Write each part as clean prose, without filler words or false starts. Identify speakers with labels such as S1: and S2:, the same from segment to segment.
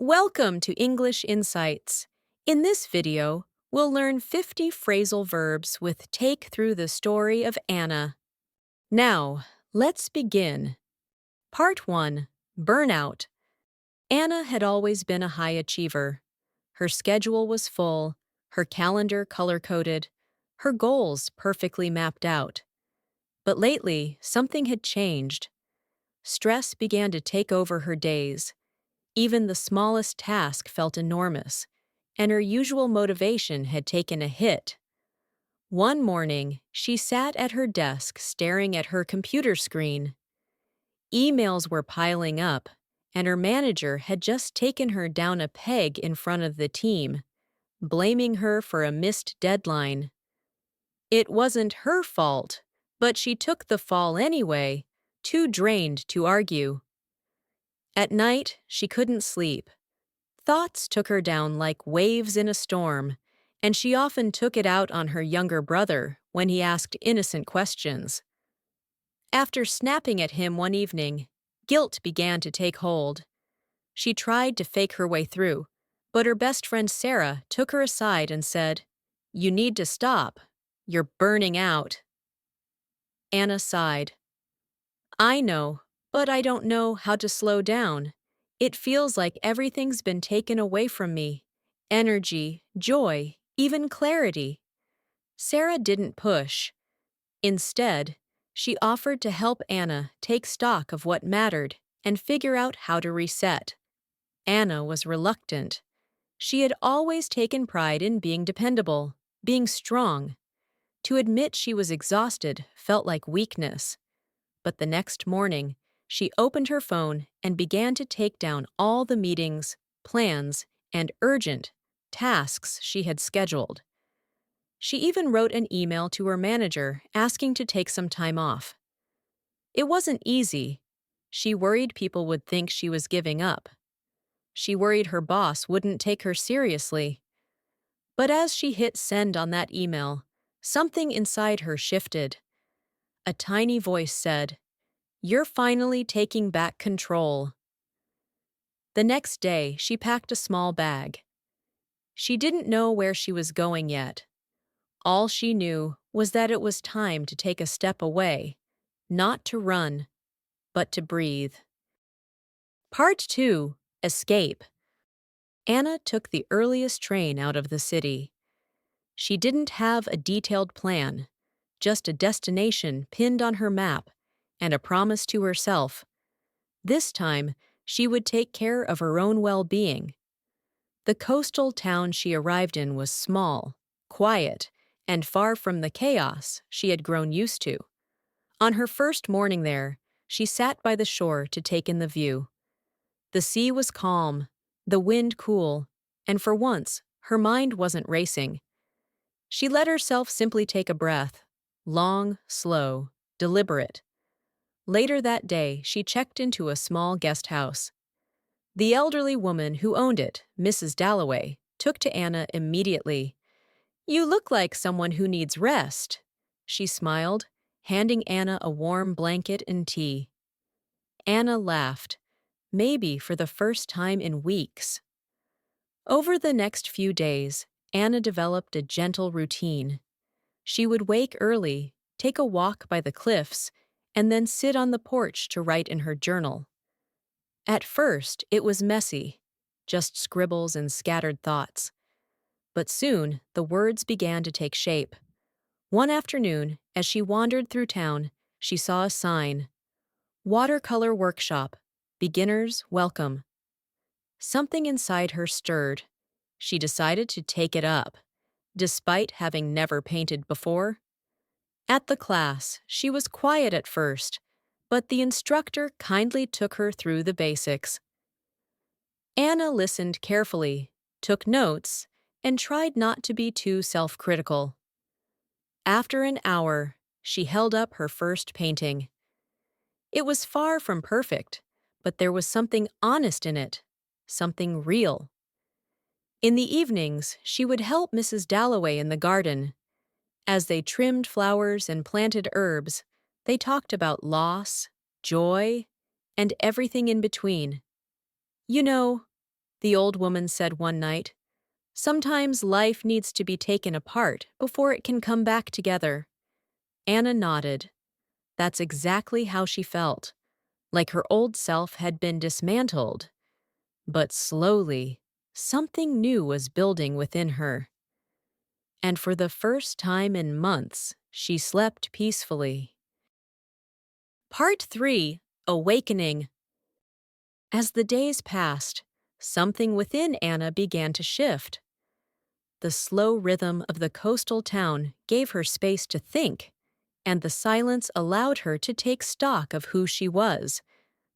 S1: Welcome to English Insights. In this video, we'll learn 50 phrasal verbs with take through the story of Anna. Now, let's begin. Part 1. Burnout. Anna had always been a high achiever. Her schedule was full, her calendar color-coded, her goals perfectly mapped out. But lately, something had changed. Stress began to take over her days. Even the smallest task felt enormous, and her usual motivation had taken a hit. One morning, she sat at her desk staring at her computer screen. Emails were piling up, and her manager had just taken her down a peg in front of the team, blaming her for a missed deadline. It wasn't her fault, but she took the fall anyway, too drained to argue. At night, she couldn't sleep. Thoughts took her down like waves in a storm, and she often took it out on her younger brother when he asked innocent questions. After snapping at him one evening, guilt began to take hold. She tried to fake her way through, but her best friend Sarah took her aside and said, "You need to stop. You're burning out." Anna sighed. "I know, but I don't know how to slow down. It feels like everything's been taken away from me. Energy, joy, even clarity." Sarah didn't push. Instead, she offered to help Anna take stock of what mattered and figure out how to reset. Anna was reluctant. She had always taken pride in being dependable, being strong. To admit she was exhausted felt like weakness. But the next morning, she opened her phone and began to take down all the meetings, plans, and urgent tasks she had scheduled. She even wrote an email to her manager asking to take some time off. It wasn't easy. She worried people would think she was giving up. She worried her boss wouldn't take her seriously. But as she hit send on that email, something inside her shifted. A tiny voice said, "You're finally taking back control." The next day, she packed a small bag. She didn't know where she was going yet. All she knew was that it was time to take a step away, not to run, but to breathe. Part 2. Escape. Anna took the earliest train out of the city. She didn't have a detailed plan, just a destination pinned on her map and a promise to herself. This time, she would take care of her own well-being. The coastal town she arrived in was small, quiet, and far from the chaos she had grown used to. On her first morning there, she sat by the shore to take in the view. The sea was calm, the wind cool, and for once, her mind wasn't racing. She let herself simply take a breath, long, slow, deliberate. Later that day, she checked into a small guest house. The elderly woman who owned it, Mrs. Dalloway, took to Anna immediately. "You look like someone who needs rest," she smiled, handing Anna a warm blanket and tea. Anna laughed, maybe for the first time in weeks. Over the next few days, Anna developed a gentle routine. She would wake early, take a walk by the cliffs, and then sit on the porch to write in her journal. At first, it was messy, just scribbles and scattered thoughts. But soon, the words began to take shape. One afternoon, as she wandered through town, she saw a sign. "Watercolor Workshop. Beginners welcome." Something inside her stirred. She decided to take it up, despite having never painted before. At the class, she was quiet at first, but the instructor kindly took her through the basics. Anna listened carefully, took notes, and tried not to be too self-critical. After an hour, she held up her first painting. It was far from perfect, but there was something honest in it, something real. In the evenings, she would help Mrs. Dalloway in the garden. As they trimmed flowers and planted herbs, they talked about loss, joy, and everything in between. "You know, the old woman said one night. "Sometimes life needs to be taken apart before it can come back together." Anna nodded. That's exactly how she felt, like her old self had been dismantled. But slowly, something new was building within her. And for the first time in months, she slept peacefully. Part 3. Awakening. As the days passed, something within Anna began to shift. The slow rhythm of the coastal town gave her space to think, and the silence allowed her to take stock of who she was,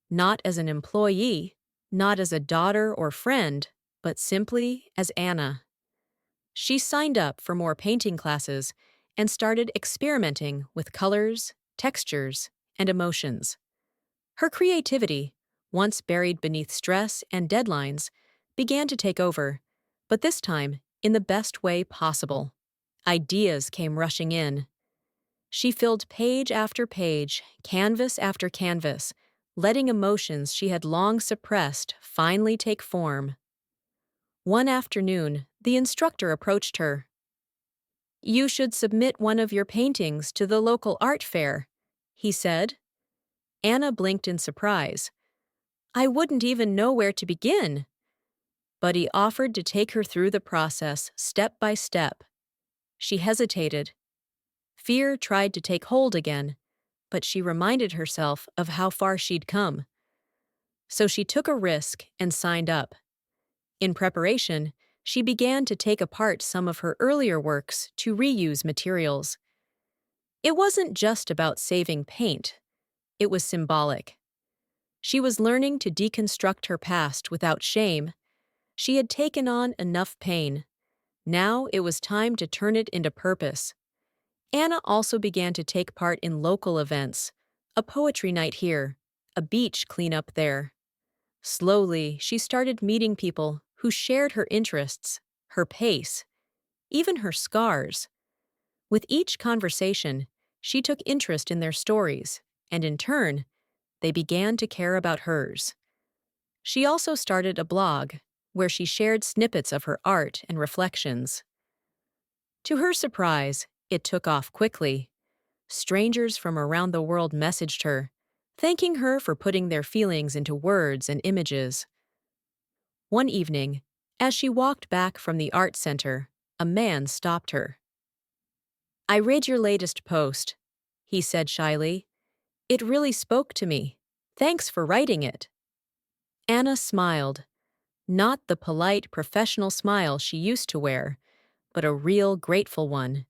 S1: not as an employee, not as a daughter or friend, but simply as Anna. She signed up for more painting classes and started experimenting with colors, textures, and emotions. Her creativity, once buried beneath stress and deadlines, began to take over, but this time in the best way possible. Ideas came rushing in. She filled page after page, canvas after canvas, letting emotions she had long suppressed finally take form. One afternoon, the instructor approached her. "You should submit one of your paintings to the local art fair," he said. Anna blinked in surprise. "I wouldn't even know where to begin." But he offered to take her through the process step by step. She hesitated. Fear tried to take hold again, but she reminded herself of how far she'd come. So she took a risk and signed up. In preparation, she began to take apart some of her earlier works to reuse materials. It wasn't just about saving paint. It was symbolic. She was learning to deconstruct her past without shame. She had taken on enough pain. Now it was time to turn it into purpose. Anna also began to take part in local events, a poetry night here, a beach cleanup there. Slowly, she started meeting people who shared her interests, her pace, even her scars. With each conversation, she took interest in their stories, and in turn, they began to care about hers. She also started a blog, where she shared snippets of her art and reflections. To her surprise, it took off quickly. Strangers from around the world messaged her, thanking her for putting their feelings into words and images. One evening, as she walked back from the art center, a man stopped her. "I read your latest post," he said shyly. "It really spoke to me. Thanks for writing it." Anna smiled, not the polite, professional smile she used to wear, but a real, grateful one.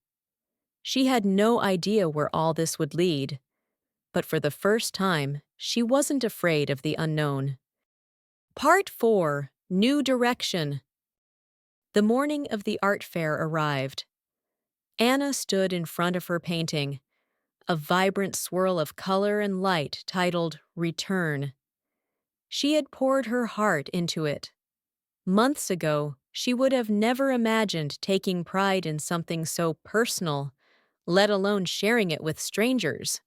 S1: She had no idea where all this would lead, but for the first time, she wasn't afraid of the unknown. Part 4. New Direction. The morning of the art fair arrived. Anna stood in front of her painting, a vibrant swirl of color and light titled Return. She had poured her heart into it. Months ago, she would have never imagined taking pride in something so personal, let alone sharing it with strangers.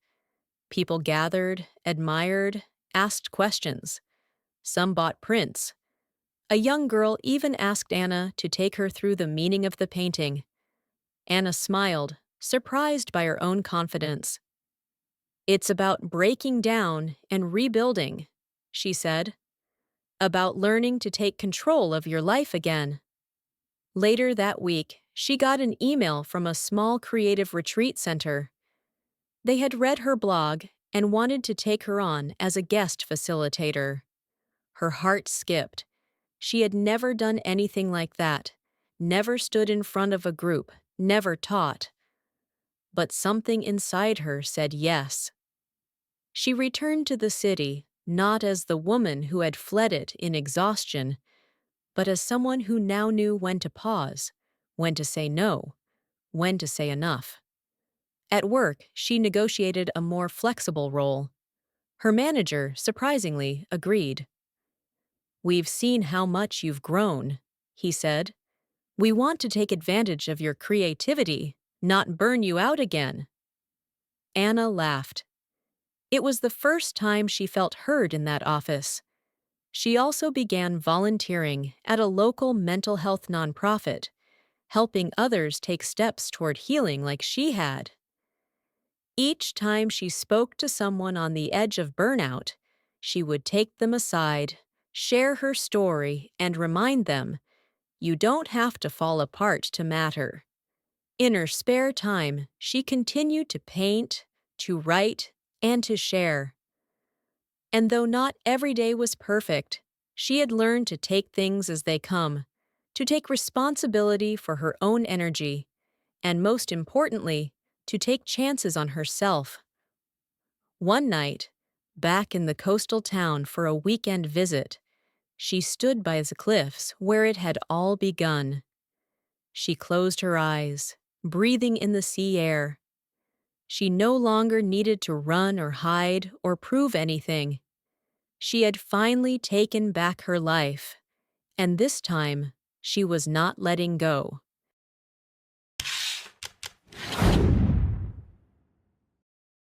S1: People gathered, admired, asked questions. Some bought prints. A young girl even asked Anna to take her through the meaning of the painting. Anna smiled, surprised by her own confidence. "It's about breaking down and rebuilding," she said. "About learning to take control of your life again." Later that week, she got an email from a small creative retreat center. They had read her blog and wanted to take her on as a guest facilitator. Her heart skipped. She had never done anything like that, never stood in front of a group, never taught. But something inside her said yes. She returned to the city, not as the woman who had fled it in exhaustion, but as someone who now knew when to pause, when to say no, when to say enough. At work, she negotiated a more flexible role. Her manager, surprisingly, agreed. "We've seen how much you've grown," he said. "We want to take advantage of your creativity, not burn you out again." Anna laughed. It was the first time she felt heard in that office. She also began volunteering at a local mental health nonprofit, helping others take steps toward healing like she had. Each time she spoke to someone on the edge of burnout, she would take them aside, share her story, and remind them, "You don't have to fall apart to matter." In her spare time, she continued to paint, to write, and to share. And though not every day was perfect, she had learned to take things as they come, to take responsibility for her own energy, and most importantly, to take chances on herself. One night, back in the coastal town for a weekend visit, she stood by the cliffs where it had all begun. She closed her eyes, breathing in the sea air. She no longer needed to run or hide or prove anything. She had finally taken back her life, and this time she was not letting go.